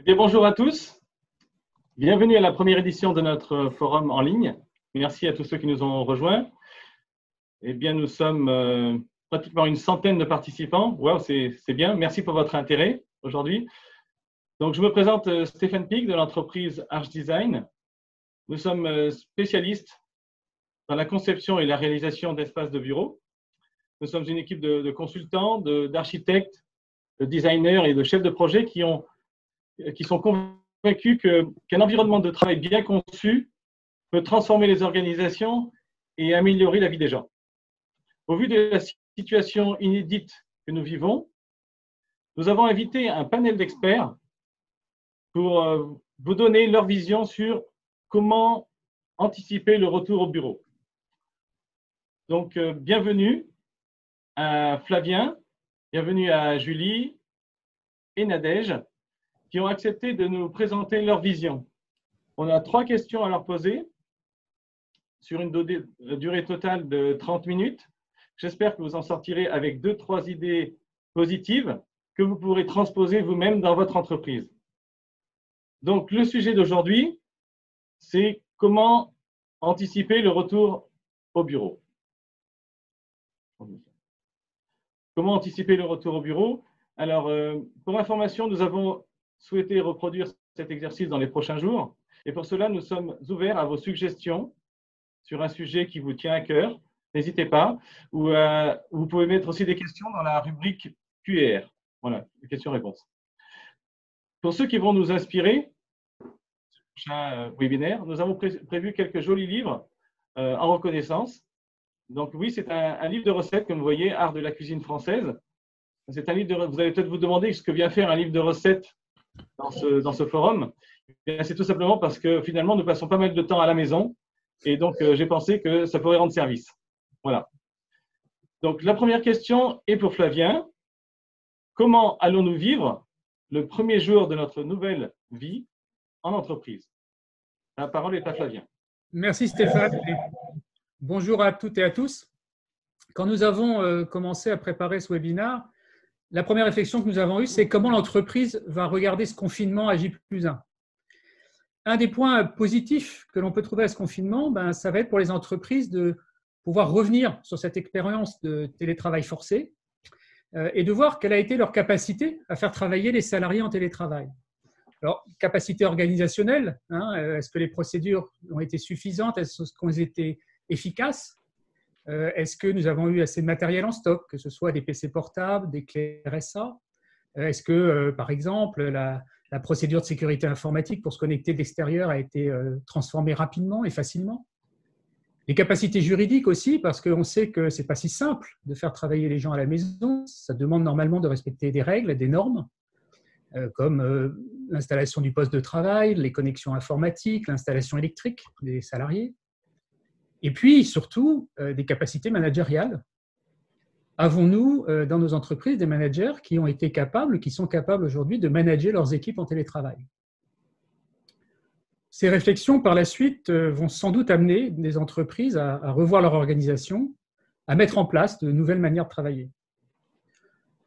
Eh bien, bonjour à tous. Bienvenue à la première édition de notre forum en ligne. Merci à tous ceux qui nous ont rejoints. Eh bien, nous sommes pratiquement une centaine de participants. Wow, c'est bien. Merci pour votre intérêt aujourd'hui. Donc, je me présente Stéphane Pic de l'entreprise Arch Design. Nous sommes spécialistes dans la conception et la réalisation d'espaces de bureaux. Nous sommes une équipe de consultants, d'architectes, de designers et de chefs de projet qui sont convaincus qu'un environnement de travail bien conçu peut transformer les organisations et améliorer la vie des gens. Au vu de la situation inédite que nous vivons, nous avons invité un panel d'experts pour vous donner leur vision sur comment anticiper le retour au bureau. Donc, bienvenue à Flavien, bienvenue à Julie et Nadège, qui ont accepté de nous présenter leur vision. On a 3 questions à leur poser sur une durée totale de 30 minutes. J'espère que vous en sortirez avec 2-3 idées positives que vous pourrez transposer vous-même dans votre entreprise. Donc, le sujet d'aujourd'hui, c'est comment anticiper le retour au bureau. Comment anticiper le retour au bureau? Alors, pour information, nous avons souhaité reproduire cet exercice dans les prochains jours. Et pour cela, nous sommes ouverts à vos suggestions sur un sujet qui vous tient à cœur. N'hésitez pas. Ou vous pouvez mettre aussi des questions dans la rubrique QR. Voilà, questions-réponses. Pour ceux qui vont nous inspirer, prochain webinaire, nous avons prévu quelques jolis livres en reconnaissance. Donc oui, c'est un livre de recettes, comme vous voyez, Art de la cuisine française. C'est un livre vous allez peut-être vous demander ce que vient faire un livre de recettes dans ce forum. C'est tout simplement parce que finalement, nous passons pas mal de temps à la maison et donc j'ai pensé que ça pourrait rendre service. Voilà. Donc la première question est pour Flavien. Comment allons-nous vivre le premier jour de notre nouvelle vie en entreprise? La parole est à Flavien. Merci Stéphane. Bonjour à toutes et à tous. Quand nous avons commencé à préparer ce webinaire, la première réflexion que nous avons eue, c'est comment l'entreprise va regarder ce confinement à J+1. Un des points positifs que l'on peut trouver à ce confinement, ça va être pour les entreprises de pouvoir revenir sur cette expérience de télétravail forcé et de voir quelle a été leur capacité à faire travailler les salariés en télétravail. Alors, capacité organisationnelle, est-ce que les procédures ont été suffisantes? Est-ce qu'elles ont été efficaces? Est-ce que nous avons eu assez de matériel en stock, que ce soit des PC portables, des clés RSA? Est-ce que, par exemple, la procédure de sécurité informatique pour se connecter de l'extérieur a été transformée rapidement et facilement? Les capacités juridiques aussi, parce qu'on sait que ce n'est pas si simple de faire travailler les gens à la maison. Ça demande normalement de respecter des règles, des normes, comme l'installation du poste de travail, les connexions informatiques, l'installation électrique des salariés. Et puis, surtout, des capacités managériales. Avons-nous, dans nos entreprises, des managers qui ont été capables, qui sont capables aujourd'hui de manager leurs équipes en télétravail? Ces réflexions, par la suite, vont sans doute amener des entreprises à revoir leur organisation, à mettre en place de nouvelles manières de travailler.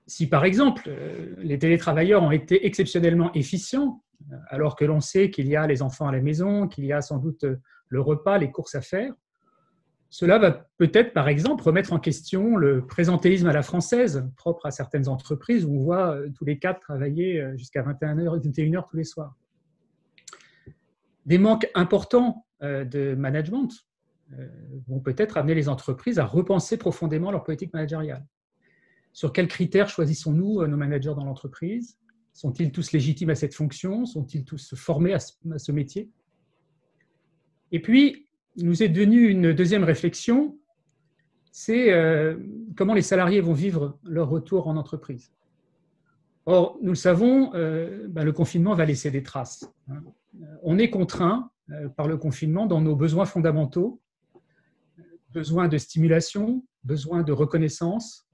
Si, par exemple, les télétravailleurs ont été exceptionnellement efficients, alors que l'on sait qu'il y a les enfants à la maison, qu'il y a sans doute le repas, les courses à faire, cela va peut-être, par exemple, remettre en question le présentéisme à la française, propre à certaines entreprises où on voit tous les 4 travailler jusqu'à 21h, 21h tous les soirs. Des manques importants de management vont peut-être amener les entreprises à repenser profondément leur politique managériale. Sur quels critères choisissons-nous nos managers dans l'entreprise? Sont-ils tous légitimes à cette fonction? Sont-ils tous formés à ce métier? Et puis, il nous est devenu une deuxième réflexion, c'est comment les salariés vont vivre leur retour en entreprise. Or, nous le savons, le confinement va laisser des traces. On est contraint par le confinement dans nos besoins fondamentaux, besoin de stimulation, besoin de reconnaissance,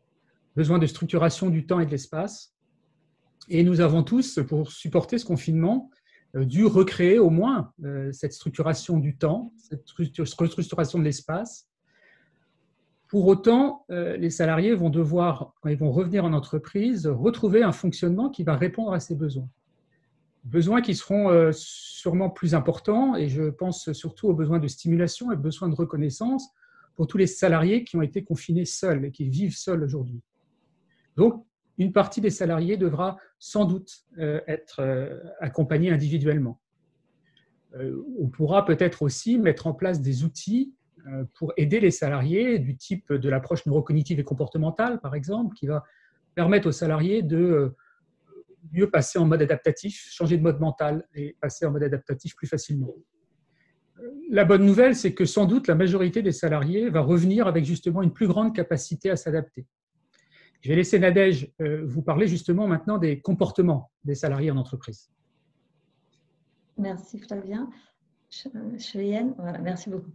besoin de structuration du temps et de l'espace. Et nous avons tous, pour supporter ce confinement, dû recréer au moins cette structuration du temps, cette structuration de l'espace. Pour autant, les salariés vont devoir, quand ils vont revenir en entreprise, retrouver un fonctionnement qui va répondre à ces besoins. Besoins qui seront sûrement plus importants, et je pense surtout aux besoins de stimulation et besoins de reconnaissance pour tous les salariés qui ont été confinés seuls et qui vivent seuls aujourd'hui. Donc, une partie des salariés devra sans doute être accompagnée individuellement. On pourra peut-être aussi mettre en place des outils pour aider les salariés du type de l'approche neurocognitive et comportementale, par exemple, qui va permettre aux salariés de mieux passer en mode adaptatif, changer de mode mental et passer en mode adaptatif plus facilement. La bonne nouvelle, c'est que sans doute la majorité des salariés va revenir avec justement une plus grande capacité à s'adapter. Je vais laisser Nadège vous parler justement maintenant des comportements des salariés en entreprise. Merci Flavien. Cheyenne, voilà, merci beaucoup.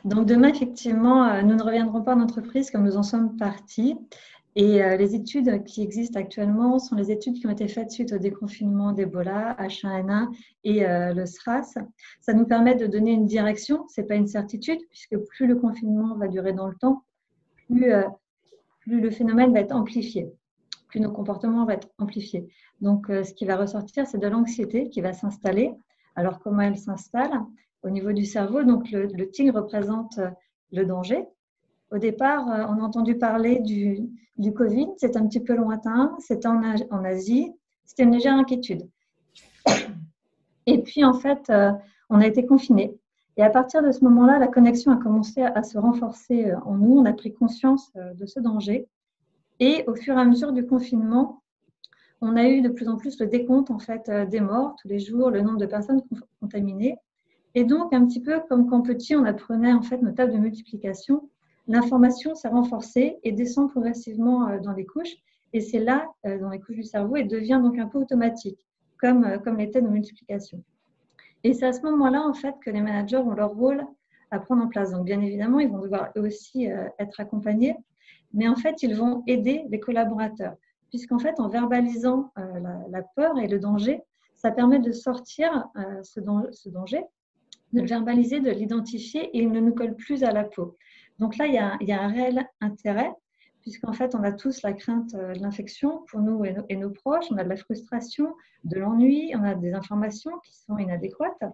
Donc demain, effectivement, nous ne reviendrons pas en entreprise comme nous en sommes partis. Et les études qui existent actuellement sont les études qui ont été faites suite au déconfinement d'Ebola, H1N1 et le SRAS. Ça nous permet de donner une direction, ce n'est pas une certitude, puisque plus le confinement va durer dans le temps, plus le phénomène va être amplifié, plus nos comportements vont être amplifiés. Donc ce qui va ressortir, c'est de l'anxiété qui va s'installer. Alors comment elle s'installe? Au niveau du cerveau, donc le tigre représente le danger. Au départ, on a entendu parler du Covid, c'est un petit peu lointain, c'était en Asie, c'était une légère inquiétude. Et puis, en fait, on a été confinés. Et à partir de ce moment-là, la connexion a commencé à se renforcer en nous, on a pris conscience de ce danger. Et au fur et à mesure du confinement, on a eu de plus en plus le décompte en fait, des morts tous les jours, le nombre de personnes contaminées. Et donc, un petit peu comme quand petit, on apprenait en fait nos tables de multiplication, l'information s'est renforcée et descend progressivement dans les couches. Et c'est là, dans les couches du cerveau, et devient donc un peu automatique, comme l'était nos multiplications. Et c'est à ce moment-là, en fait, que les managers ont leur rôle à prendre en place. Donc, bien évidemment, ils vont devoir eux aussi être accompagnés, mais en fait, ils vont aider les collaborateurs, puisqu'en fait, en verbalisant la peur et le danger, ça permet de sortir ce danger, de le verbaliser, de l'identifier, et il ne nous colle plus à la peau. Donc là, il y a un réel intérêt, puisqu'en fait, on a tous la crainte de l'infection pour nous et nos proches, on a de la frustration, de l'ennui, on a des informations qui sont inadéquates.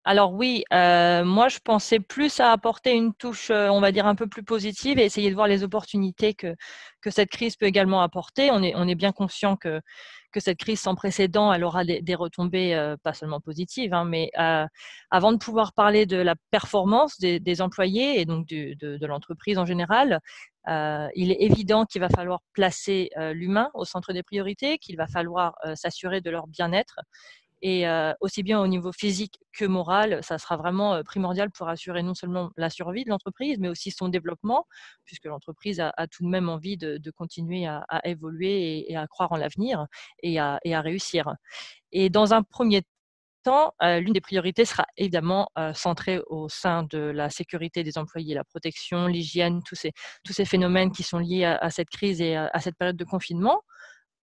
Alors oui, moi je pensais plus à apporter une touche, on va dire, un peu plus positive et essayer de voir les opportunités que cette crise peut également apporter. On est bien conscient que cette crise sans précédent, elle aura des retombées pas seulement positives, hein, mais avant de pouvoir parler de la performance des employés et donc de l'entreprise en général, il est évident qu'il va falloir placer l'humain au centre des priorités, qu'il va falloir s'assurer de leur bien-être. Et aussi bien au niveau physique que moral, ça sera vraiment primordial pour assurer non seulement la survie de l'entreprise, mais aussi son développement, puisque l'entreprise a tout de même envie de continuer à évoluer et à croire en l'avenir et à réussir. Et dans un premier temps, l'une des priorités sera évidemment centrée au sein de la sécurité des employés, la protection, l'hygiène, tous ces phénomènes qui sont liés à cette crise et à cette période de confinement.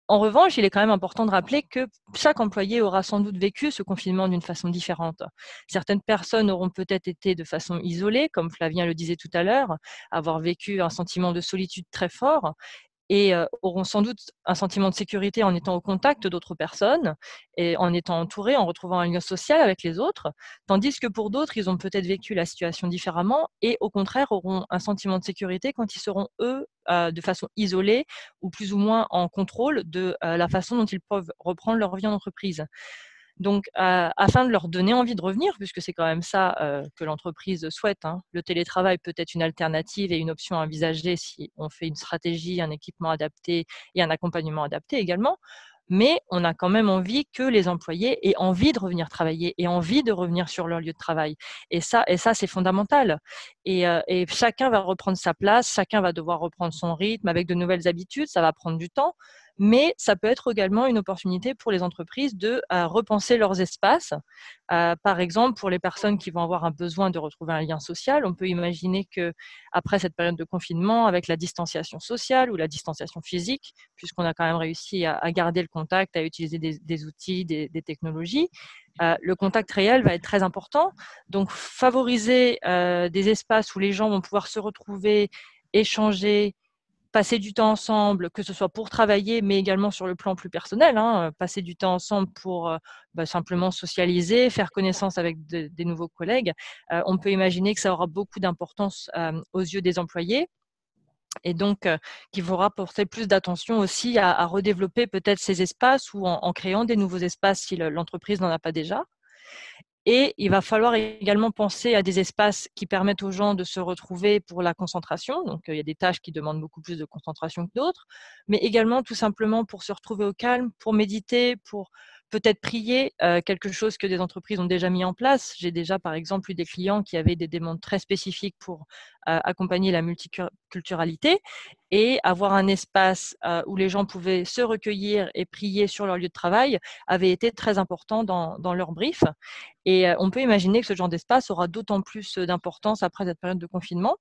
En revanche, il est quand même important de rappeler que chaque employé aura sans doute vécu ce confinement d'une façon différente. Certaines personnes auront peut-être été de façon isolée, comme Flavien le disait tout à l'heure, avoir vécu un sentiment de solitude très fort et auront sans doute un sentiment de sécurité en étant au contact d'autres personnes et en étant entourés, en retrouvant un lien social avec les autres, tandis que pour d'autres, ils ont peut-être vécu la situation différemment et au contraire auront un sentiment de sécurité quand ils seront, eux, de façon isolée ou plus ou moins en contrôle de la façon dont ils peuvent reprendre leur vie en entreprise. Donc, afin de leur donner envie de revenir, puisque c'est quand même ça que l'entreprise souhaite, hein. Le télétravail peut être une alternative et une option à envisager si on fait une stratégie, un équipement adapté et un accompagnement adapté également. Mais on a quand même envie que les employés aient envie de revenir travailler et envie de revenir sur leur lieu de travail. Et ça c'est fondamental. Et chacun va reprendre sa place, chacun va devoir reprendre son rythme avec de nouvelles habitudes, ça va prendre du temps. Mais ça peut être également une opportunité pour les entreprises de repenser leurs espaces. Par exemple, pour les personnes qui vont avoir un besoin de retrouver un lien social, on peut imaginer qu'après cette période de confinement, avec la distanciation sociale ou la distanciation physique, puisqu'on a quand même réussi à garder le contact, à utiliser des outils, des technologies, le contact réel va être très important. Donc, favoriser des espaces où les gens vont pouvoir se retrouver, échanger, passer du temps ensemble, que ce soit pour travailler, mais également sur le plan plus personnel, hein, passer du temps ensemble pour simplement socialiser, faire connaissance avec des nouveaux collègues, on peut imaginer que ça aura beaucoup d'importance aux yeux des employés. Et donc, qu'il faudra porter plus d'attention aussi à redévelopper peut-être ces espaces ou en créant des nouveaux espaces si l'entreprise n'en a pas déjà. Et il va falloir également penser à des espaces qui permettent aux gens de se retrouver pour la concentration. Donc, il y a des tâches qui demandent beaucoup plus de concentration que d'autres, mais également tout simplement pour se retrouver au calme, pour méditer, pour peut-être prier, quelque chose que des entreprises ont déjà mis en place. J'ai déjà, par exemple, eu des clients qui avaient des demandes très spécifiques pour accompagner la multiculturalité et avoir un espace où les gens pouvaient se recueillir et prier sur leur lieu de travail avait été très important dans leur brief. Et on peut imaginer que ce genre d'espace aura d'autant plus d'importance après cette période de confinement.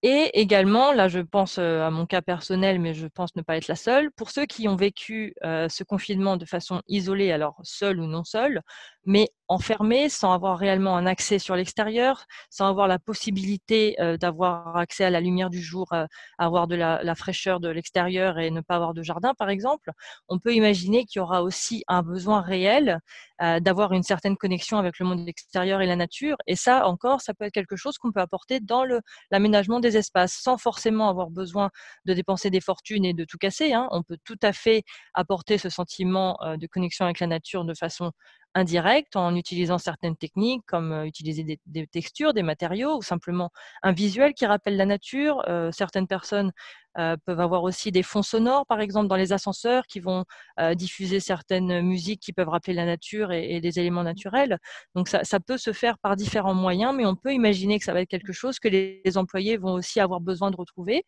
Et également, là je pense à mon cas personnel, mais je pense ne pas être la seule, pour ceux qui ont vécu ce confinement de façon isolée, alors seul ou non seul, mais enfermés, sans avoir réellement un accès sur l'extérieur, sans avoir la possibilité d'avoir accès à la lumière du jour, avoir de la fraîcheur de l'extérieur et ne pas avoir de jardin par exemple, on peut imaginer qu'il y aura aussi un besoin réel d'avoir une certaine connexion avec le monde extérieur et la nature. Et ça encore, ça peut être quelque chose qu'on peut apporter dans l'aménagement des espaces, sans forcément avoir besoin de dépenser des fortunes et de tout casser, hein. On peut tout à fait apporter ce sentiment de connexion avec la nature de façon indirecte en utilisant certaines techniques comme utiliser des textures, des matériaux ou simplement un visuel qui rappelle la nature. Certaines personnes peuvent avoir aussi des fonds sonores, par exemple dans les ascenseurs, qui vont diffuser certaines musiques qui peuvent rappeler la nature et des éléments naturels. Donc ça peut se faire par différents moyens, mais on peut imaginer que ça va être quelque chose que les employés vont aussi avoir besoin de retrouver.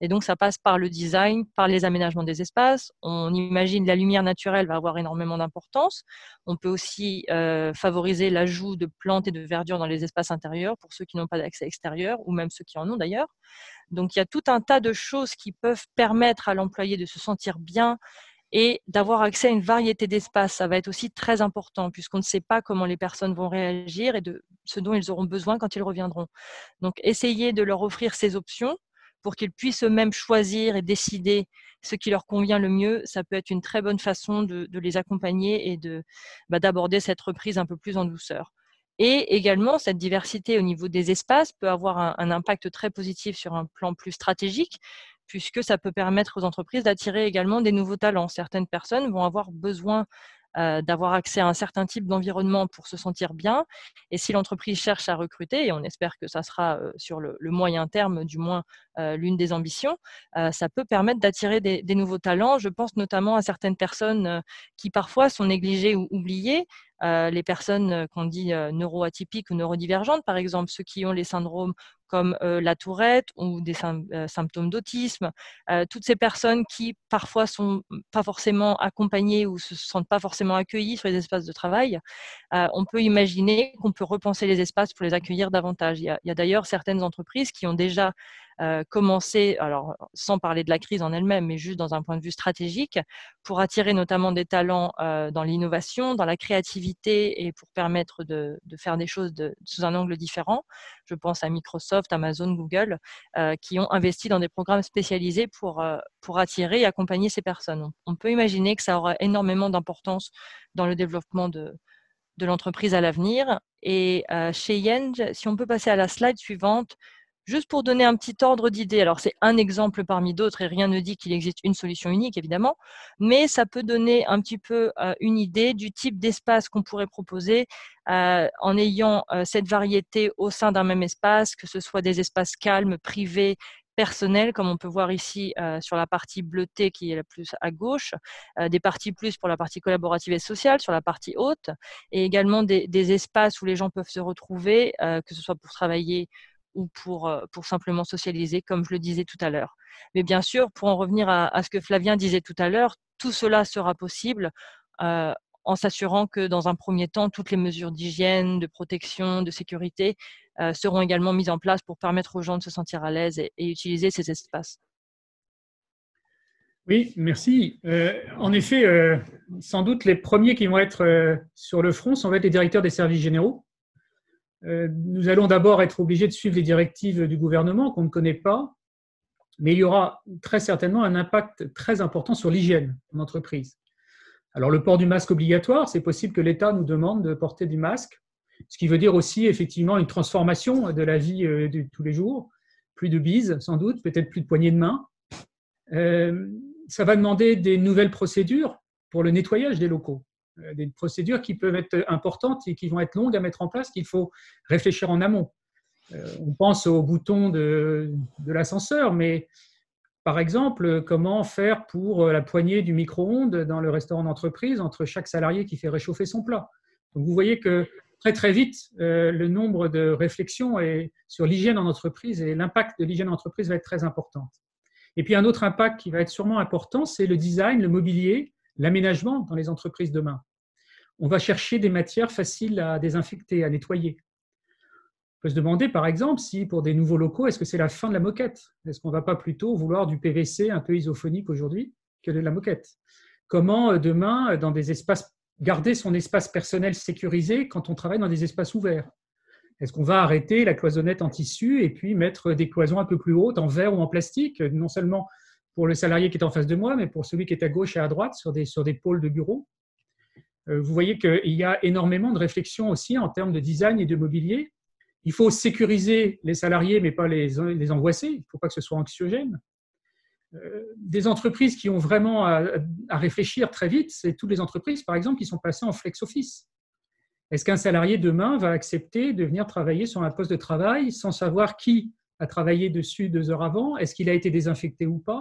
Et donc, ça passe par le design, par les aménagements des espaces. On imagine la lumière naturelle va avoir énormément d'importance. On peut aussi favoriser l'ajout de plantes et de verdure dans les espaces intérieurs pour ceux qui n'ont pas d'accès extérieur ou même ceux qui en ont d'ailleurs. Donc, il y a tout un tas de choses qui peuvent permettre à l'employé de se sentir bien et d'avoir accès à une variété d'espaces. Ça va être aussi très important puisqu'on ne sait pas comment les personnes vont réagir et de ce dont ils auront besoin quand ils reviendront. Donc, essayez de leur offrir ces options pour qu'ils puissent eux-mêmes choisir et décider ce qui leur convient le mieux. Ça peut être une très bonne façon de les accompagner et d'aborder cette reprise un peu plus en douceur. Et également, cette diversité au niveau des espaces peut avoir un impact très positif sur un plan plus stratégique, puisque ça peut permettre aux entreprises d'attirer également des nouveaux talents. Certaines personnes vont avoir besoin d'avoir accès à un certain type d'environnement pour se sentir bien. Et si l'entreprise cherche à recruter, et on espère que ça sera sur le moyen terme, du moins l'une des ambitions, ça peut permettre d'attirer des nouveaux talents. Je pense notamment à certaines personnes qui parfois sont négligées ou oubliées, les personnes qu'on dit neuroatypiques ou neurodivergentes, par exemple, ceux qui ont les syndromes comme la tourette ou des symptômes d'autisme, toutes ces personnes qui parfois sont pas forcément accompagnées ou se sentent pas forcément accueillies sur les espaces de travail, on peut imaginer qu'on peut repenser les espaces pour les accueillir davantage. Il y a d'ailleurs certaines entreprises qui ont déjà commencé, alors sans parler de la crise en elle-même, mais juste dans un point de vue stratégique, pour attirer notamment des talents dans l'innovation, dans la créativité et pour permettre de faire des choses sous un angle différent. Je pense à Microsoft, Amazon, Google, qui ont investi dans des programmes spécialisés pour attirer et accompagner ces personnes. On peut imaginer que ça aura énormément d'importance dans le développement de l'entreprise à l'avenir. Et chez Yenge, si on peut passer à la slide suivante, juste pour donner un petit ordre d'idée, alors c'est un exemple parmi d'autres et rien ne dit qu'il existe une solution unique évidemment, mais ça peut donner un petit peu une idée du type d'espace qu'on pourrait proposer en ayant cette variété au sein d'un même espace, que ce soit des espaces calmes, privés, personnels, comme on peut voir ici sur la partie bleutée qui est la plus à gauche, des parties plus pour la partie collaborative et sociale sur la partie haute, et également des espaces où les gens peuvent se retrouver, que ce soit pour travailler ou pour simplement socialiser, comme je le disais tout à l'heure. Mais bien sûr, pour en revenir à ce que Flavien disait tout à l'heure, tout cela sera possible en s'assurant que dans un premier temps, toutes les mesures d'hygiène, de protection, de sécurité seront également mises en place pour permettre aux gens de se sentir à l'aise et utiliser ces espaces. Oui, merci. En effet, sans doute les premiers qui vont être sur le front sont les directeurs des services généraux. Nous allons d'abord être obligés de suivre les directives du gouvernement qu'on ne connaît pas. mais il y aura très certainement un impact très important sur l'hygiène en entreprise. Alors, le port du masque obligatoire, c'est possible que l'État nous demande de porter du masque, ce qui veut dire aussi effectivement une transformation de la vie de tous les jours, plus de bises sans doute, peut-être plus de poignées de main. Ça va demander des nouvelles procédures pour le nettoyage des locaux, des procédures qui peuvent être importantes et qui vont être longues à mettre en place, qu'il faut réfléchir en amont. On pense au bouton de l'ascenseur, mais par exemple, comment faire pour la poignée du micro-ondes dans le restaurant d'entreprise entre chaque salarié qui fait réchauffer son plat. Donc vous voyez que très vite, le nombre de réflexions sur l'hygiène en entreprise et l'impact de l'hygiène en entreprise va être très important. Et puis un autre impact qui va être sûrement important, c'est le design, le mobilier, l'aménagement dans les entreprises demain. On va chercher des matières faciles à désinfecter, à nettoyer. On peut se demander, par exemple, si pour des nouveaux locaux, est-ce que c'est la fin de la moquette? Est-ce qu'on ne va pas plutôt vouloir du PVC un peu isophonique aujourd'hui que de la moquette? Comment demain, dans des espaces, garder son espace personnel sécurisé quand on travaille dans des espaces ouverts? Est-ce qu'on va arrêter la cloisonnette en tissu et puis mettre des cloisons un peu plus hautes en verre ou en plastique, non seulement pour le salarié qui est en face de moi, mais pour celui qui est à gauche et à droite sur des pôles de bureau? Vous voyez qu'il y a énormément de réflexions aussi en termes de design et de mobilier. Il faut sécuriser les salariés, mais pas les angoisser. Il ne faut pas que ce soit anxiogène. Des entreprises qui ont vraiment à réfléchir très vite, c'est toutes les entreprises, par exemple, qui sont passées en flex office. Est-ce qu'un salarié demain va accepter de venir travailler sur un poste de travail sans savoir qui a travaillé dessus 2 heures avant? Est-ce qu'il a été désinfecté ou pas?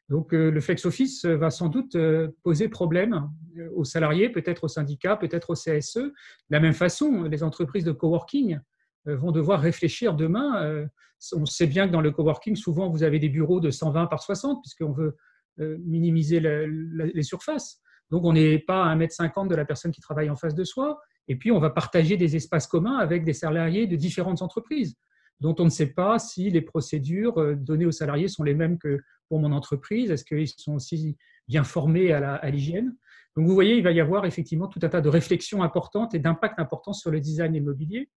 Donc, le flex office va sans doute poser problème aux salariés, peut-être aux syndicats, peut-être au CSE. De la même façon, les entreprises de coworking vont devoir réfléchir demain. On sait bien que dans le coworking, souvent, vous avez des bureaux de 120 par 60, puisqu'on veut minimiser les surfaces. Donc, on n'est pas à 1,50 m de la personne qui travaille en face de soi. Et puis, on va partager des espaces communs avec des salariés de différentes entreprises, dont on ne sait pas si les procédures données aux salariés sont les mêmes que pour mon entreprise. Est-ce qu'ils sont aussi bien formés à l'hygiène? Donc, vous voyez, il va y avoir effectivement tout un tas de réflexions importantes et d'impacts importants sur le design immobilier.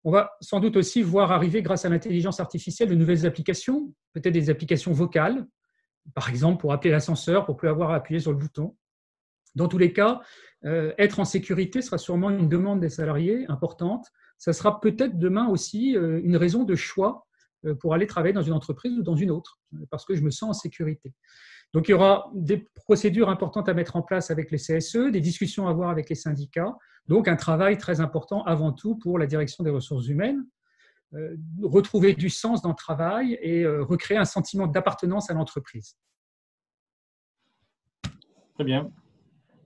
On va sans doute aussi voir arriver, grâce à l'intelligence artificielle, de nouvelles applications, peut-être des applications vocales, par exemple pour appeler l'ascenseur, pour ne plus avoir à appuyer sur le bouton. Dans tous les cas, être en sécurité sera sûrement une demande des salariés importante. Ça sera peut-être demain aussi une raison de choix pour aller travailler dans une entreprise ou dans une autre, parce que je me sens en sécurité. Donc, il y aura des procédures importantes à mettre en place avec les CSE, des discussions à avoir avec les syndicats, donc un travail très important avant tout pour la direction des ressources humaines, retrouver du sens dans le travail et recréer un sentiment d'appartenance à l'entreprise. Très bien.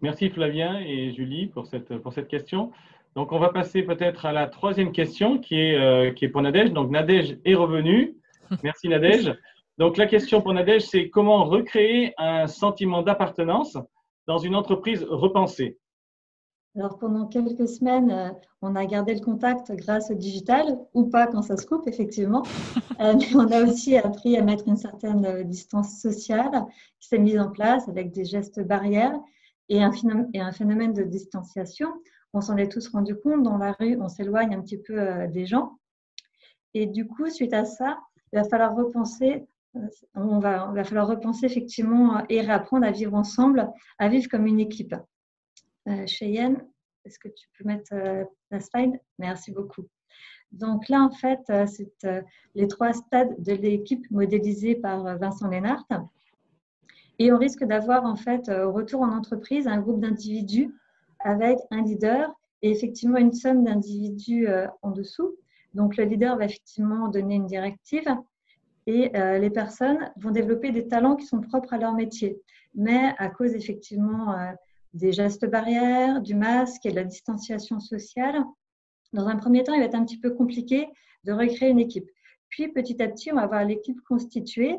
Merci Flavien et Julie pour cette question. Donc, on va passer peut-être à la 3e question qui est pour Nadège. Donc, Nadège est revenue. Merci Nadège. Donc, la question pour Nadège, c'est comment recréer un sentiment d'appartenance dans une entreprise repensée? Alors, pendant quelques semaines, on a gardé le contact grâce au digital, ou pas quand ça se coupe, effectivement. Mais on a aussi appris à mettre une certaine distance sociale qui s'est mise en place avec des gestes barrières et un phénomène de distanciation. On s'en est tous rendu compte. Dans la rue, on s'éloigne un petit peu des gens. Et du coup, suite à ça, il va falloir repenser. On va falloir repenser effectivement et réapprendre à vivre ensemble, à vivre comme une équipe. Cheyenne, est-ce que tu peux mettre la slide? Merci beaucoup. Donc là, en fait, c'est les 3 stades de l'équipe modélisés par Vincent Lénart. Et on risque d'avoir en fait au retour en entreprise un groupe d'individus avec un leader et effectivement une somme d'individus en dessous. Donc le leader va effectivement donner une directive et les personnes vont développer des talents qui sont propres à leur métier. Mais à cause effectivement des gestes barrières, du masque et de la distanciation sociale, dans un premier temps, il va être un petit peu compliqué de recréer une équipe. Puis petit à petit, on va avoir l'équipe constituée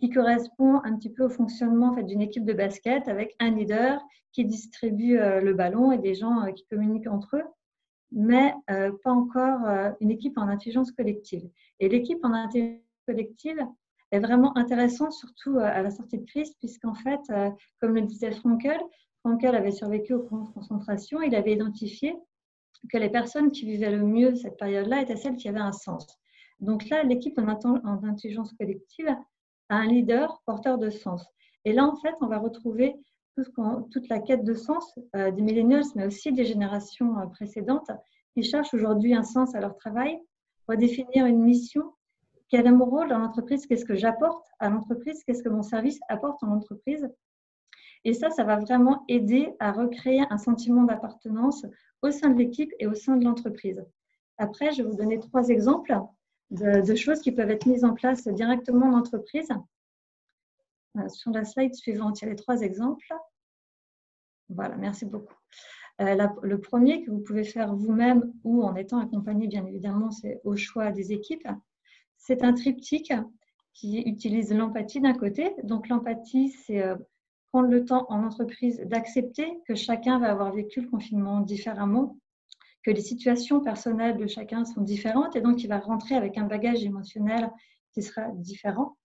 qui correspond un petit peu au fonctionnement en fait, d'une équipe de basket avec un leader qui distribue le ballon et des gens qui communiquent entre eux, mais pas encore une équipe en intelligence collective. Et l'équipe en intelligence collective est vraiment intéressante, surtout à la sortie de crise, puisqu'en fait, comme le disait Frankl avait survécu au camp de concentration, il avait identifié que les personnes qui vivaient le mieux cette période-là étaient celles qui avaient un sens. Donc là, l'équipe en intelligence collective a un leader porteur de sens. Et là, en fait, on va retrouver toute la quête de sens des millennials, mais aussi des générations précédentes qui cherchent aujourd'hui un sens à leur travail, redéfinir une mission. Quel est mon rôle dans l'entreprise? Qu'est-ce que j'apporte à l'entreprise? Qu'est-ce que mon service apporte en entreprise? Et ça va vraiment aider à recréer un sentiment d'appartenance au sein de l'équipe et au sein de l'entreprise. Après, je vais vous donner 3 exemples de choses qui peuvent être mises en place directement en entreprise. Sur la slide suivante, il y a les 3 exemples. Voilà, merci beaucoup. Le premier que vous pouvez faire vous-même ou en étant accompagné, bien évidemment, c'est au choix des équipes. C'est un triptyque qui utilise l'empathie d'un côté. Donc, l'empathie, c'est prendre le temps en entreprise d'accepter que chacun va avoir vécu le confinement différemment, que les situations personnelles de chacun sont différentes et donc il va rentrer avec un bagage émotionnel qui sera différent.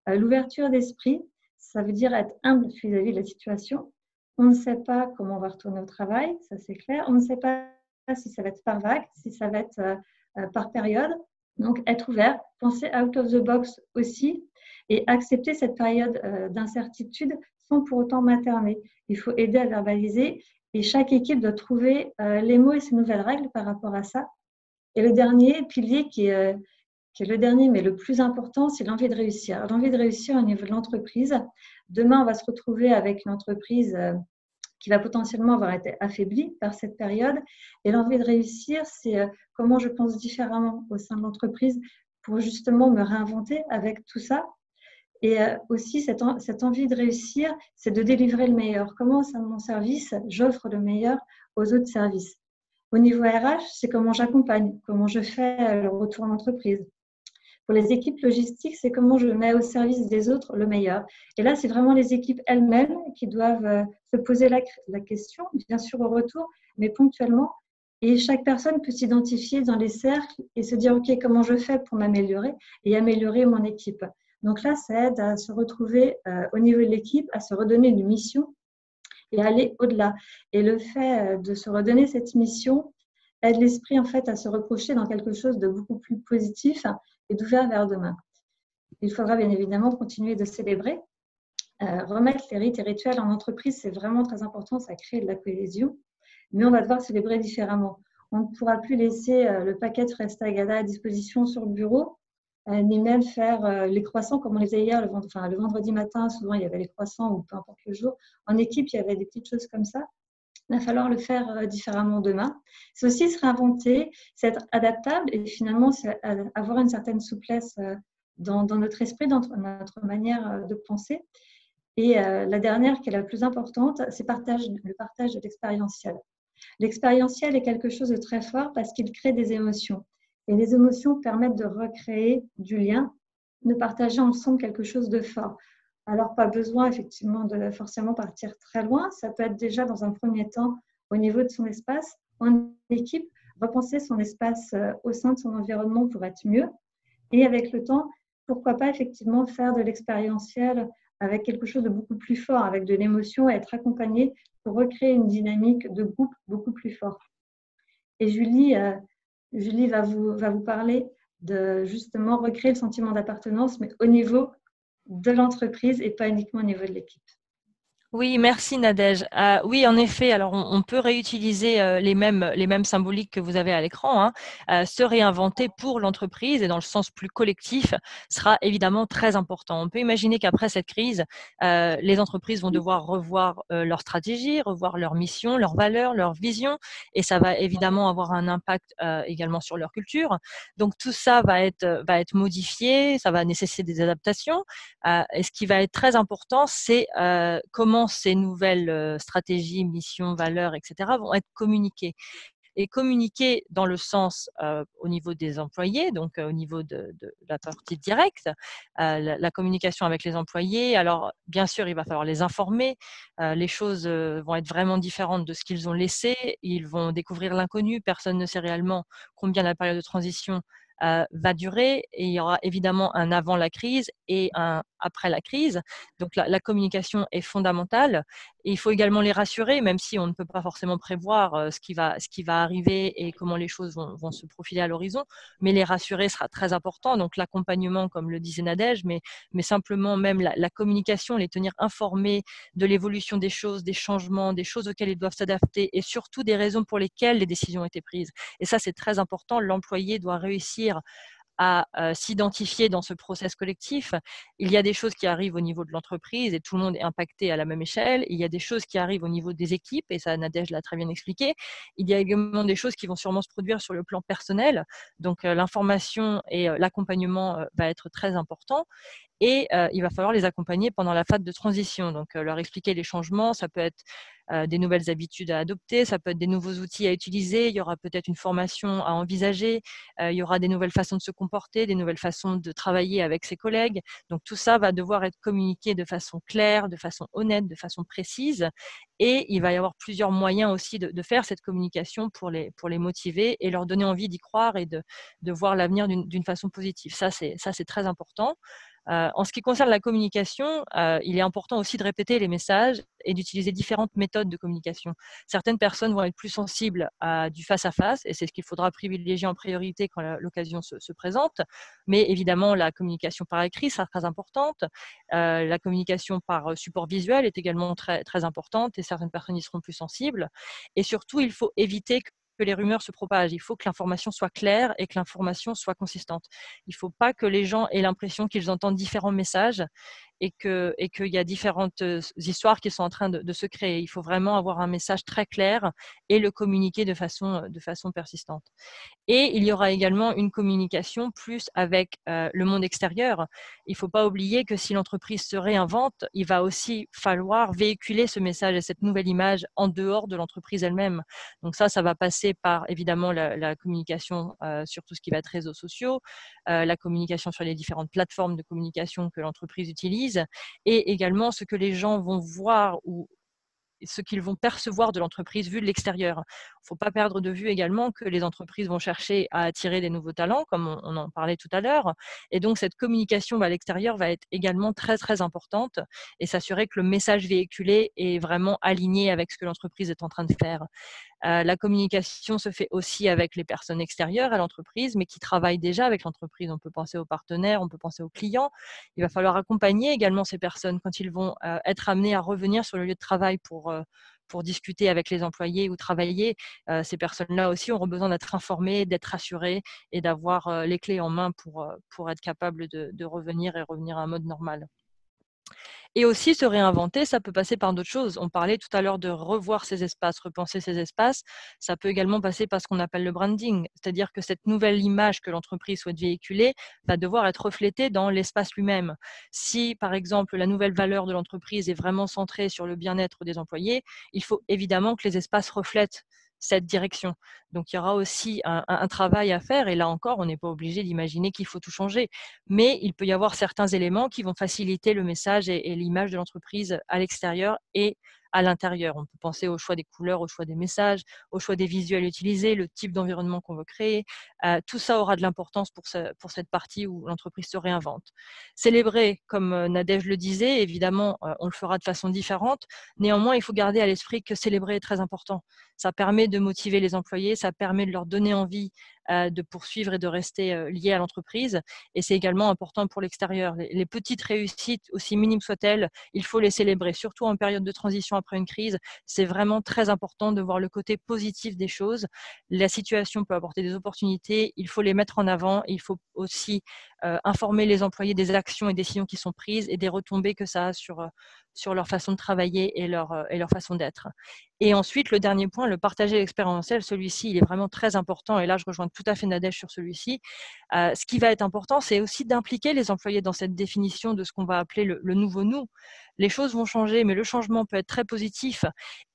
L'ouverture d'esprit, ça veut dire être humble vis-à-vis de la situation. On ne sait pas comment on va retourner au travail, ça c'est clair. On ne sait pas si ça va être par vague, si ça va être par période. Donc, être ouvert, penser out of the box aussi et accepter cette période d'incertitude sans pour autant materner. Il faut aider à verbaliser et chaque équipe doit trouver les mots et ses nouvelles règles par rapport à ça. Et le dernier pilier qui est le dernier mais le plus important, c'est l'envie de réussir. L'envie de réussir au niveau de l'entreprise. Demain, on va se retrouver avec une entreprise qui va potentiellement avoir été affaiblie par cette période. Et l'envie de réussir, c'est comment je pense différemment au sein de l'entreprise pour justement me réinventer avec tout ça. Et aussi, cette envie de réussir, c'est de délivrer le meilleur. Comment, au sein de mon service, j'offre le meilleur aux autres services. Au niveau RH, c'est comment j'accompagne, comment je fais le retour en entreprise. Pour les équipes logistiques, c'est comment je mets au service des autres le meilleur. Et là, c'est vraiment les équipes elles-mêmes qui doivent se poser la question, bien sûr au retour, mais ponctuellement. Et chaque personne peut s'identifier dans les cercles et se dire, OK, comment je fais pour m'améliorer et améliorer mon équipe. Donc là, ça aide à se retrouver au niveau de l'équipe, à se redonner une mission et aller au-delà. Et le fait de se redonner cette mission aide l'esprit en fait à se reprocher dans quelque chose de beaucoup plus positif et d'ouvert vers demain. Il faudra bien évidemment continuer de célébrer. Remettre les rites et rituels en entreprise, c'est vraiment très important, ça crée de la cohésion, mais on va devoir célébrer différemment. On ne pourra plus laisser le paquet de Resta Gala à disposition sur le bureau, ni même faire les croissants comme on les faisait hier, le vendredi matin, souvent il y avait les croissants ou peu importe le jour. En équipe, il y avait des petites choses comme ça. Il va falloir le faire différemment demain. C'est aussi se réinventer, c'est être adaptable et finalement c'est avoir une certaine souplesse dans notre esprit, dans notre manière de penser. Et la dernière, qui est la plus importante, c'est le partage de l'expérientiel. L'expérientiel est quelque chose de très fort parce qu'il crée des émotions. Et les émotions permettent de recréer du lien, de partager ensemble quelque chose de fort. Alors, pas besoin effectivement de forcément partir très loin. Ça peut être déjà dans un premier temps au niveau de son espace, en équipe, repenser son espace au sein de son environnement pour être mieux. Et avec le temps, pourquoi pas effectivement faire de l'expérientiel avec quelque chose de beaucoup plus fort, avec de l'émotion et être accompagné pour recréer une dynamique de groupe beaucoup plus forte. Et Julie va vous parler de justement recréer le sentiment d'appartenance, mais au niveau de l'entreprise et pas uniquement au niveau de l'équipe. Oui, merci Nadège. Oui, en effet, alors on peut réutiliser les mêmes symboliques que vous avez à l'écran. Se réinventer pour l'entreprise et dans le sens plus collectif sera évidemment très important. On peut imaginer qu'après cette crise, les entreprises vont devoir revoir leur stratégie, revoir leur mission, leurs valeurs, leur vision, et ça va évidemment avoir un impact également sur leur culture. Donc tout ça va être modifié, ça va nécessiter des adaptations. Et ce qui va être très important, c'est comment ces nouvelles stratégies, missions, valeurs, etc. vont être communiquées. Et communiquées dans le sens au niveau des employés, donc au niveau de la partie directe, la communication avec les employés. Alors, bien sûr, il va falloir les informer. Les choses vont être vraiment différentes de ce qu'ils ont laissé. Ils vont découvrir l'inconnu. Personne ne sait réellement combien la période de transition va durer et il y aura évidemment un avant la crise et un après la crise. Donc, la communication est fondamentale. Et il faut également les rassurer, même si on ne peut pas forcément prévoir ce qui va arriver et comment les choses vont se profiler à l'horizon. Mais les rassurer sera très important. Donc, l'accompagnement, comme le disait Nadège, mais simplement même la communication, les tenir informés de l'évolution des choses, des changements, des choses auxquelles ils doivent s'adapter et surtout des raisons pour lesquelles les décisions ont été prises. Et ça, c'est très important. L'employé doit réussir à s'identifier dans ce process collectif. Il y a des choses qui arrivent au niveau de l'entreprise et tout le monde est impacté à la même échelle. Il y a des choses qui arrivent au niveau des équipes et ça, Nadège l'a très bien expliqué. Il y a également des choses qui vont sûrement se produire sur le plan personnel. Donc, l'information et l'accompagnement va être très important. Et il va falloir les accompagner pendant la phase de transition. Donc, leur expliquer les changements, ça peut être des nouvelles habitudes à adopter, ça peut être des nouveaux outils à utiliser, il y aura peut-être une formation à envisager, il y aura des nouvelles façons de se comporter, des nouvelles façons de travailler avec ses collègues. Donc, tout ça va devoir être communiqué de façon claire, de façon honnête, de façon précise. Et il va y avoir plusieurs moyens aussi de faire cette communication pour les motiver et leur donner envie d'y croire et de voir l'avenir d'une façon positive. Ça, c'est très important. En ce qui concerne la communication, il est important aussi de répéter les messages et d'utiliser différentes méthodes de communication. Certaines personnes vont être plus sensibles à du face-à-face et c'est ce qu'il faudra privilégier en priorité quand l'occasion se présente. Mais évidemment, la communication par écrit sera très importante. La communication par support visuel est également très, très importante et certaines personnes y seront plus sensibles. Et surtout, il faut éviter que les rumeurs se propagent. Il faut que l'information soit claire et que l'information soit consistante. Il ne faut pas que les gens aient l'impression qu'ils entendent différents messages et qu'il y a différentes histoires qui sont en train de se créer. Il faut vraiment avoir un message très clair et le communiquer de façon persistante. Et il y aura également une communication plus avec le monde extérieur. Il ne faut pas oublier que si l'entreprise se réinvente, il va aussi falloir véhiculer ce message et cette nouvelle image en dehors de l'entreprise elle-même. Donc ça va passer par évidemment la communication sur tout ce qui va être réseaux sociaux, la communication sur les différentes plateformes de communication que l'entreprise utilise et également ce que les gens vont voir ou ce qu'ils vont percevoir de l'entreprise vue de l'extérieur. Il ne faut pas perdre de vue également que les entreprises vont chercher à attirer des nouveaux talents, comme on en parlait tout à l'heure. Et donc, cette communication à l'extérieur va être également très, très importante et s'assurer que le message véhiculé est vraiment aligné avec ce que l'entreprise est en train de faire. La communication se fait aussi avec les personnes extérieures à l'entreprise, mais qui travaillent déjà avec l'entreprise. On peut penser aux partenaires, on peut penser aux clients. Il va falloir accompagner également ces personnes quand ils vont être amenés à revenir sur le lieu de travail pour discuter avec les employés ou travailler. Ces personnes-là aussi auront besoin d'être informées, d'être rassurées et d'avoir les clés en main pour être capables de revenir et revenir à un mode normal. Et aussi se réinventer, ça peut passer par d'autres choses. On parlait tout à l'heure de revoir ces espaces, repenser ces espaces. Ça peut également passer par ce qu'on appelle le branding, c'est-à-dire que cette nouvelle image que l'entreprise souhaite véhiculer va devoir être reflétée dans l'espace lui-même. Si, par exemple, la nouvelle valeur de l'entreprise est vraiment centrée sur le bien-être des employés, il faut évidemment que les espaces reflètent cette direction. Donc, il y aura aussi un travail à faire et là encore, on n'est pas obligé d'imaginer qu'il faut tout changer. Mais il peut y avoir certains éléments qui vont faciliter le message et l'image de l'entreprise à l'extérieur et à l'intérieur. On peut penser au choix des couleurs, au choix des messages, au choix des visuels utilisés, le type d'environnement qu'on veut créer. Tout ça aura de l'importance pour cette partie où l'entreprise se réinvente. Célébrer, comme Nadège le disait, évidemment, on le fera de façon différente. Néanmoins, il faut garder à l'esprit que célébrer est très important. Ça permet de motiver les employés, ça permet de leur donner envie de poursuivre et de rester liés à l'entreprise. Et c'est également important pour l'extérieur. Les petites réussites, aussi minimes soient-elles, il faut les célébrer, surtout en période de transition après une crise. C'est vraiment très important de voir le côté positif des choses. La situation peut apporter des opportunités, il faut les mettre en avant. Il faut aussi informer les employés des actions et décisions qui sont prises et des retombées que ça a sur leur façon de travailler et leur façon d'être. Et ensuite, le dernier point, le partager l'expérientiel, celui-ci, il est vraiment très important. Et là, je rejoins tout à fait Nadège sur celui-ci. Ce qui va être important, c'est aussi d'impliquer les employés dans cette définition de ce qu'on va appeler le nouveau nous. Les choses vont changer, mais le changement peut être très positif.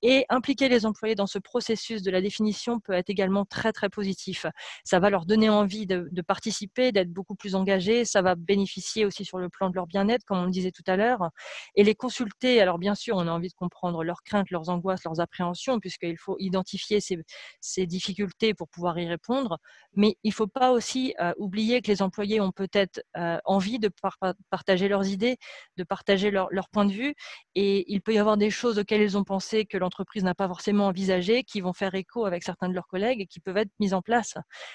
Et impliquer les employés dans ce processus de la définition peut être également très, très positif. Ça va leur donner envie de participer, d'être beaucoup plus engagés. Ça va bénéficier aussi sur le plan de leur bien-être, comme on le disait tout à l'heure. Et les consulter, alors bien sûr, on a envie de comprendre leurs craintes, leurs angoisses, leurs appréhensions, puisqu'il faut identifier ces difficultés pour pouvoir y répondre. Mais il ne faut pas aussi oublier que les employés ont peut-être envie de partager leurs idées, de partager leur point de vue. Et il peut y avoir des choses auxquelles ils ont pensé que l'entreprise n'a pas forcément envisagées, qui vont faire écho avec certains de leurs collègues et qui peuvent être mises en place.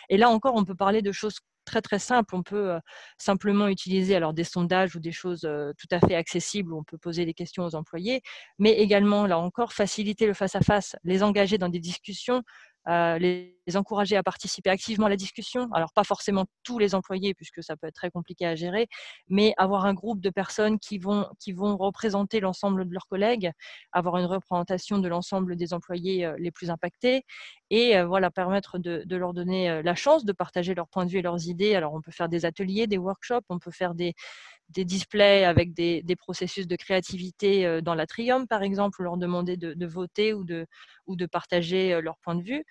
Et là encore, on peut parler de choses très très simples. On peut simplement utiliser alors des sondages ou des choses tout à fait accessibles où on peut poser des questions aux employés, mais également, là encore, faciliter le face-à-face, les engager dans des discussions, les encourager à participer activement à la discussion. Alors, pas forcément tous les employés, puisque ça peut être très compliqué à gérer, mais avoir un groupe de personnes qui vont représenter l'ensemble de leurs collègues, avoir une représentation de l'ensemble des employés les plus impactés, et voilà, permettre de leur donner la chance de partager leurs points de vue et leurs idées. Alors, on peut faire des ateliers, des workshops, on peut faire des displays avec des processus de créativité dans l'Atrium, par exemple, leur demander de voter ou de partager leur point de vue.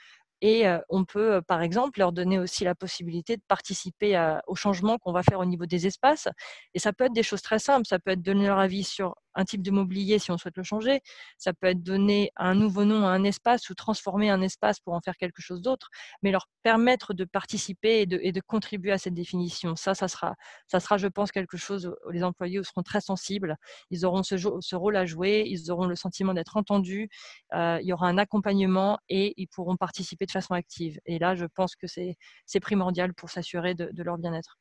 Et on peut, par exemple, leur donner aussi la possibilité de participer au changement qu'on va faire au niveau des espaces. Et ça peut être des choses très simples. Ça peut être donner leur avis sur un type de mobilier si on souhaite le changer. Ça peut être donner un nouveau nom à un espace ou transformer un espace pour en faire quelque chose d'autre. Mais leur permettre de participer et de contribuer à cette définition. Ça sera, je pense, quelque chose où les employés seront très sensibles. Ils auront ce rôle à jouer. Ils auront le sentiment d'être entendus. Il y aura un accompagnement et ils pourront participer de façon active. Et là, je pense que c'est primordial pour s'assurer de leur bien-être.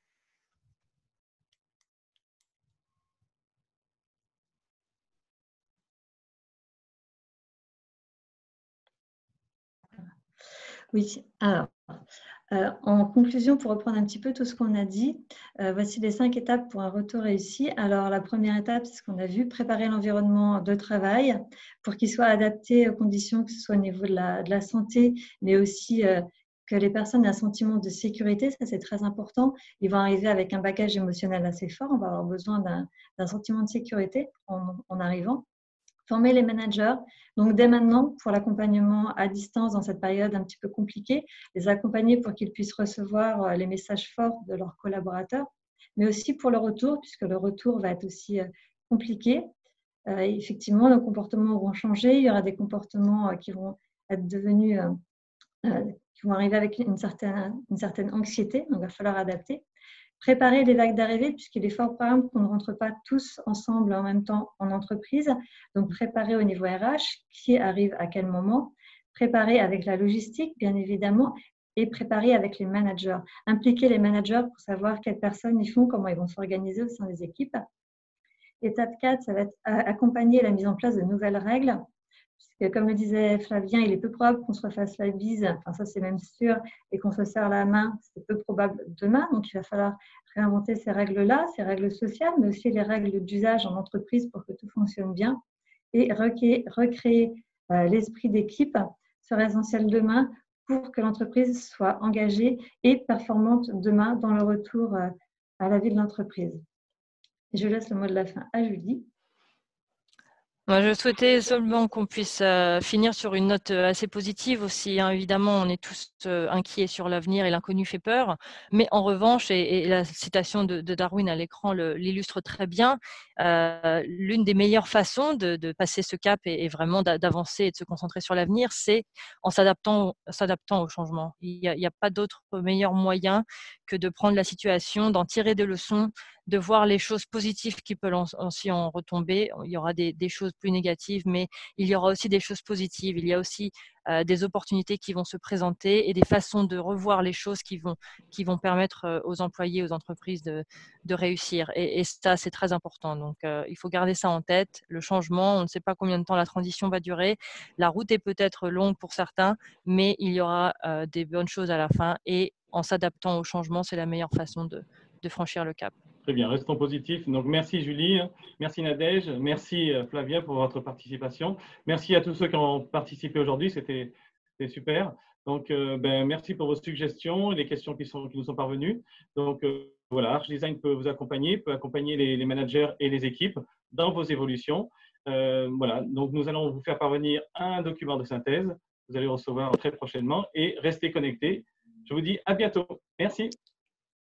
Oui, alors, en conclusion, pour reprendre un petit peu tout ce qu'on a dit, voici les 5 étapes pour un retour réussi. Alors, la première étape, c'est ce qu'on a vu, préparer l'environnement de travail pour qu'il soit adapté aux conditions, que ce soit au niveau de la santé, mais aussi que les personnes aient un sentiment de sécurité. Ça, c'est très important. Ils vont arriver avec un bagage émotionnel assez fort. On va avoir besoin d'un sentiment de sécurité en arrivant. Former les managers, donc dès maintenant pour l'accompagnement à distance dans cette période un petit peu compliquée, les accompagner pour qu'ils puissent recevoir les messages forts de leurs collaborateurs, mais aussi pour le retour, puisque le retour va être aussi compliqué. Effectivement, nos comportements vont changer, il y aura des comportements qui vont être devenus, qui vont arriver avec une certaine anxiété, donc il va falloir adapter. Préparer les vagues d'arrivée, puisqu'il est fort probable qu'on ne rentre pas tous ensemble en même temps en entreprise. Donc, préparer au niveau RH, qui arrive à quel moment. Préparer avec la logistique, bien évidemment, et préparer avec les managers. Impliquer les managers pour savoir quelles personnes ils font, comment ils vont s'organiser au sein des équipes. Étape 4, ça va être accompagner la mise en place de nouvelles règles. Puisque, comme le disait Flavien, il est peu probable qu'on se refasse la bise, enfin ça c'est même sûr, et qu'on se serre la main, c'est peu probable demain. Donc il va falloir réinventer ces règles-là, ces règles sociales, mais aussi les règles d'usage en entreprise pour que tout fonctionne bien. Et recréer l'esprit d'équipe sera essentiel demain pour que l'entreprise soit engagée et performante demain dans le retour à la vie de l'entreprise. Je laisse le mot de la fin à Julie. Moi, je souhaitais seulement qu'on puisse finir sur une note assez positive aussi. Hein. Évidemment, on est tous inquiets sur l'avenir et l'inconnu fait peur. Mais en revanche, et la citation de Darwin à l'écran l'illustre très bien, l'une des meilleures façons de passer ce cap et vraiment d'avancer et de se concentrer sur l'avenir, c'est en s'adaptant au changement. Il n'y a pas d'autre meilleur moyen que de prendre la situation, d'en tirer des leçons, de voir les choses positives qui peuvent aussi en retomber. Il y aura des choses plus négatives, mais il y aura aussi des choses positives. Il y a aussi des opportunités qui vont se présenter et des façons de revoir les choses qui vont permettre aux employés, aux entreprises de réussir. Et ça, c'est très important. Donc, il faut garder ça en tête. Le changement, on ne sait pas combien de temps la transition va durer. La route est peut-être longue pour certains, mais il y aura des bonnes choses à la fin. Et en s'adaptant au changement, c'est la meilleure façon de franchir le cap. Très bien, restons positifs. Donc, merci Julie, merci Nadège, merci Flavia pour votre participation. Merci à tous ceux qui ont participé aujourd'hui, c'était super. Donc, merci pour vos suggestions et les questions qui nous sont parvenues. Donc, voilà, ArchDesign peut vous accompagner, peut accompagner les managers et les équipes dans vos évolutions. Voilà, donc nous allons vous faire parvenir un document de synthèse. Vous allez le recevoir très prochainement et restez connectés. Je vous dis à bientôt. Merci.